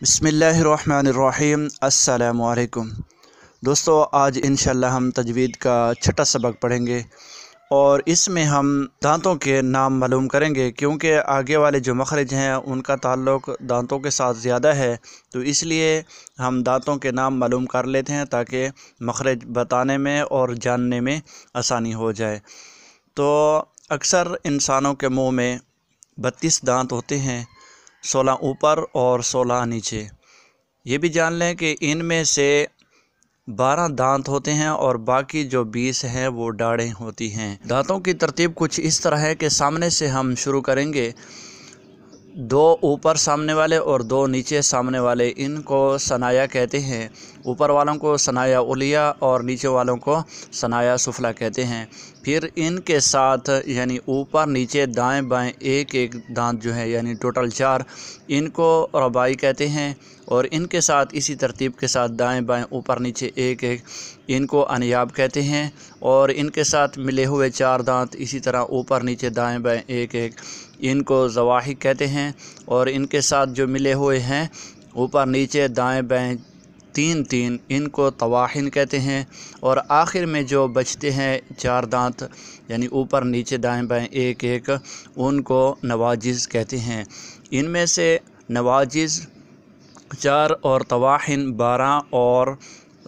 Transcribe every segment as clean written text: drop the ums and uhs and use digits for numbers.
بسم اللہ الرحمن الرحیم۔ السلام علیکم دوستو، آج انشاءاللہ ہم تجوید کا چھٹا سبق پڑھیں گے اور اس میں ہم دانتوں کے نام معلوم کریں گے، کیونکہ آگے والے جو مخارج ہیں ان کا تعلق دانتوں کے ساتھ زیادہ ہے، تو اس لیے ہم دانتوں کے نام معلوم کر لیتے ہیں تاکہ مخارج بتانے میں اور جاننے میں آسانی ہو جائے۔ تو اکثر انسانوں کے منہ میں 32 دانت ہوتے ہیں، 16 اوپر اور 16 نیچے۔ یہ بھی جان لیں کہ ان میں سے 12 دانت ہوتے ہیں اور باقی جو 20 ہیں وہ ڈاڑیں ہوتی ہیں۔ دانتوں کی ترتیب کچھ اس طرح ہے کہ سامنے سے ہم شروع کریں گے، 2 اوپر سامنے والے اور 2 نیچے سامنے والے، ان کو ثنایا کہتے ہیں۔ اوپر والوں کو ثنایا علیہ اور نیچے والوں کو ثنایا سفلی کہتے ہیں۔ پھر ان کے ساتھ یعنی اوپر نیچے دائیں بائیں ایک ایک دانت جو ہے یعنی ٹوٹل 4، ان کو رباعی کہتے ہیں، اور ان کے ساتھ اسی ترتیب کے ساتھ دائیں بائیں اوپر نیچے ایک ایک، ان کو انیاب کہتے ہیں، اور ان کے ساتھ ملے ہوئے 4 دانت اسی طرح اوپر نیچے دائیں بائیں ایک ایک، ان کو زواحق کہتے ہیں، اور ان کے ساتھ جو ملے ہوئے ہیں اوپر نیچے دائیں بائیں 3 ان کو طواحن کہتے ہیں، اور آخر میں جو بچتے ہیں 4 دانت یعنی اوپر نیچے دائیں بائیں ایک ایک، ان کو نواجز کہتے ہیں۔ ان میں سے نواجز 4 اور طواحن 12 اور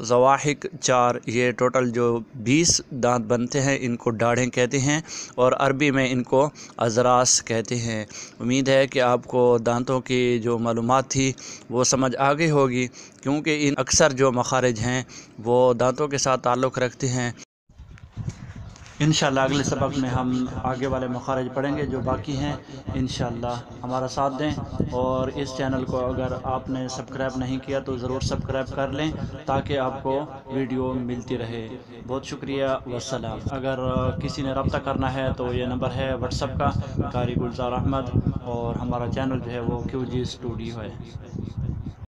زواحق 4، یہ ٹوٹل جو 20 دانت بنتے ہیں ان کو ڈاڑھیں کہتے ہیں، اور عربی میں ان کو اضراس کہتے ہیں۔ امید ہے کہ آپ کو دانتوں کی جو معلومات تھی وہ سمجھ آ گئی ہوگی، کیونکہ ان اکثر جو مخارج ہیں وہ دانتوں کے ساتھ تعلق رکھتے ہیں۔ انشاءاللہ اگلے سبق میں ہم آگے والے مخارج پڑھیں گے جو باقی ہیں۔ انشاءاللہ ہمارا ساتھ دیں، اور اس چینل کو اگر آپ نے سبسکرائب نہیں کیا تو ضرور سبسکرائب کر لیں تاکہ آپ کو ویڈیو ملتی رہے۔ بہت شکریہ، والسلام۔ اگر کسی نے رابطہ کرنا ہے تو یہ نمبر ہے واٹس ایپ کا، قاری گلزار احمد، اور ہمارا چینل جو ہے وہ QGstudio ہے۔